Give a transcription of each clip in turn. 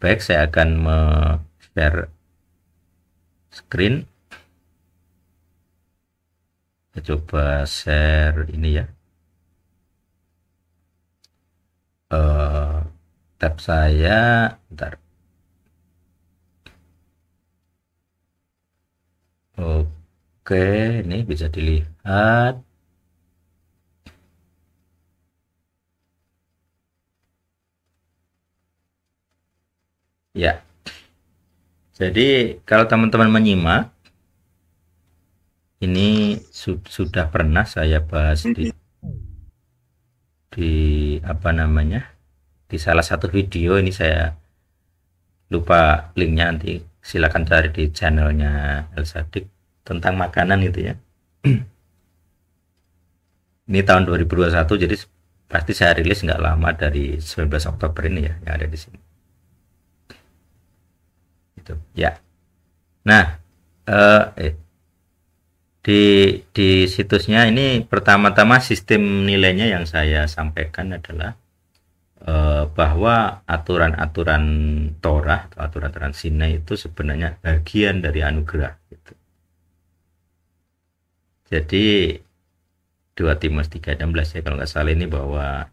Baik, saya akan share screen. Saya coba share ini ya. Tab saya, bentar. Oke, ini bisa dilihat. Ya, jadi kalau teman-teman menyimak, ini sudah pernah saya bahas di apa namanya, di salah satu video. Ini saya lupa linknya, nanti silakan cari di channelnya El Sadik tentang makanan itu ya. Ini tahun 2021, jadi pasti saya rilis nggak lama dari 19 Oktober ini ya, yang ada di sini. Itu ya. Nah, di situsnya ini pertama-tama sistem nilainya yang saya sampaikan adalah bahwa aturan-aturan Torah atau aturan-aturan Sinai itu sebenarnya bagian dari anugerah gitu. Jadi 2 Timotius 3:16 ya kalau nggak salah, ini bahwa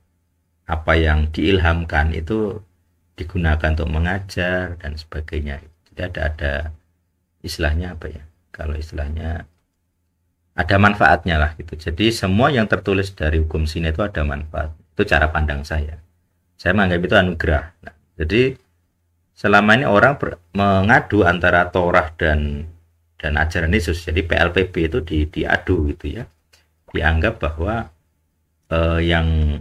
apa yang diilhamkan itu digunakan untuk mengajar dan sebagainya. Jadi ada istilahnya apa ya, kalau istilahnya ada manfaatnya lah gitu. Jadi semua yang tertulis dari hukum Sinai itu ada manfaat. Itu cara pandang saya. Saya menganggap itu anugerah. Nah, jadi selama ini orang mengadu antara Torah dan ajaran Yesus. Jadi PLPB itu diadu gitu ya. Dianggap bahwa yang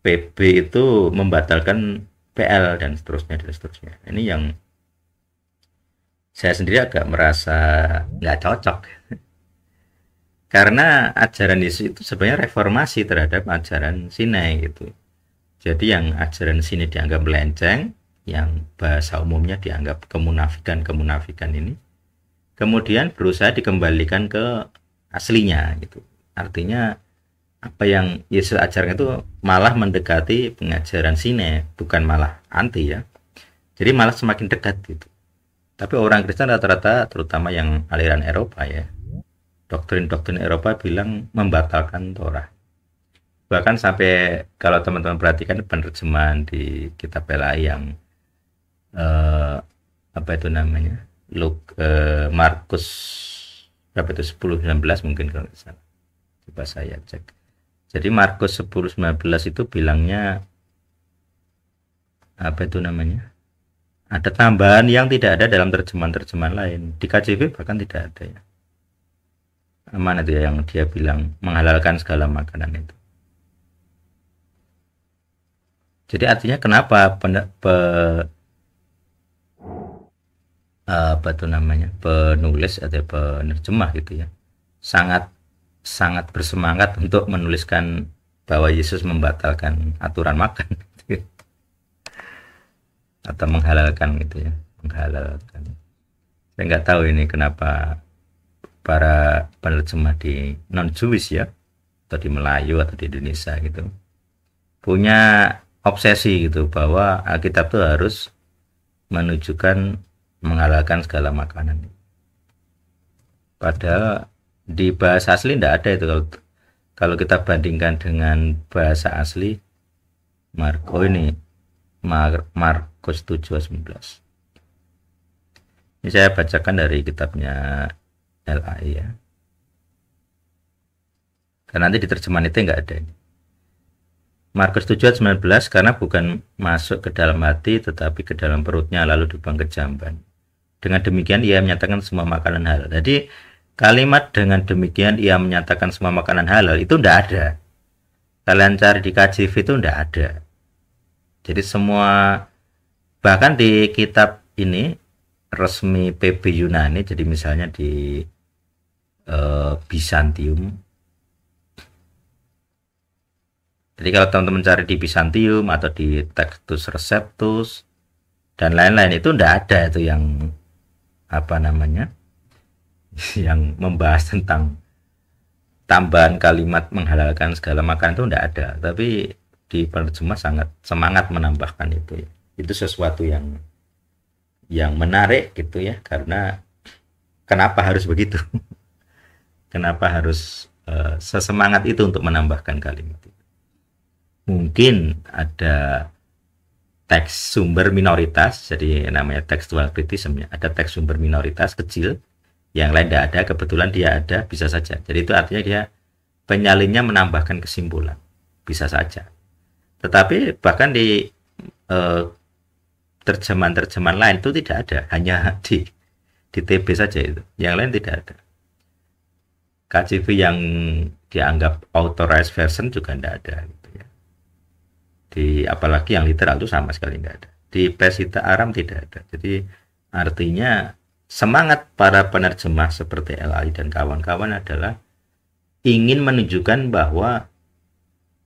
PB itu membatalkan PL dan seterusnya dan seterusnya. Ini yang saya sendiri agak merasa nggak cocok. Karena ajaran Yesus itu sebenarnya reformasi terhadap ajaran Sinai gitu. Jadi yang ajaran sini dianggap melenceng, yang bahasa umumnya dianggap kemunafikan ini, kemudian berusaha dikembalikan ke aslinya gitu. Artinya apa yang Yesus ajarkan itu malah mendekati pengajaran sini, bukan malah anti ya. Jadi malah semakin dekat gitu. Tapi orang Kristen rata-rata, terutama yang aliran Eropa ya, doktrin-doktrin Eropa bilang membatalkan Torah. Bahkan sampai kalau teman-teman perhatikan penerjemahan di kitab PLAI yang apa itu namanya, Markus berapa itu, 10:19 mungkin kalau tidak salah. Coba saya cek. Jadi Markus 10:19 itu bilangnya apa itu namanya, ada tambahan yang tidak ada dalam terjemahan-terjemahan lain. Di KJV bahkan tidak ada ya. Mana itu ya yang dia bilang menghalalkan segala makanan itu. Jadi artinya kenapa apa itu namanya, penulis atau penerjemah gitu ya sangat sangat bersemangat untuk menuliskan bahwa Yesus membatalkan aturan makan atau menghalalkan gitu ya, menghalalkan. Saya nggak tahu ini kenapa para penerjemah di non Jewish ya, atau di Melayu atau di Indonesia gitu, punya obsesi gitu bahwa Alkitab itu harus menunjukkan menghalalkan segala makanan. Padahal di bahasa asli tidak ada itu. Kalau kita bandingkan dengan bahasa asli Markus 7:19. Ini saya bacakan dari kitabnya LAI ya. Karena nanti di terjemahan itu nggak ada ini. Markus 7:19, karena bukan masuk ke dalam hati tetapi ke dalam perutnya lalu dibuang ke jamban. Dengan demikian ia menyatakan semua makanan halal. Jadi kalimat dengan demikian ia menyatakan semua makanan halal itu tidak ada. Kalian cari di KJV itu tidak ada. Jadi semua, bahkan di kitab ini resmi PB Yunani, jadi misalnya di Bizantium. Jadi kalau teman-teman cari di Bizantium atau di Textus Receptus dan lain-lain itu tidak ada itu yang apa namanya, yang membahas tentang tambahan kalimat menghalalkan segala makanan itu tidak ada. Tapi di penerjemah sangat semangat menambahkan itu ya. Itu sesuatu yang yang menarik gitu ya, karena kenapa harus begitu? Kenapa harus sesemangat itu untuk menambahkan kalimat itu? Mungkin ada teks sumber minoritas, jadi namanya textual criticism ya. Ada teks sumber minoritas kecil, yang lain tidak ada, kebetulan dia ada, bisa saja. Jadi itu artinya dia penyalinnya menambahkan kesimpulan, bisa saja. Tetapi bahkan di eh, terjemahan-terjemahan lain itu tidak ada, hanya di TB saja itu, yang lain tidak ada. KJV yang dianggap authorized version juga tidak ada gitu ya. Di apalagi yang literal itu sama sekali tidak ada. Di Pesita Aram tidak ada. Jadi artinya semangat para penerjemah seperti LAI dan kawan-kawan adalah ingin menunjukkan bahwa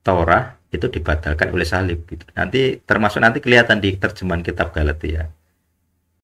Torah itu dibatalkan oleh salib gitu. Nanti termasuk nanti kelihatan di terjemahan kitab Galatia.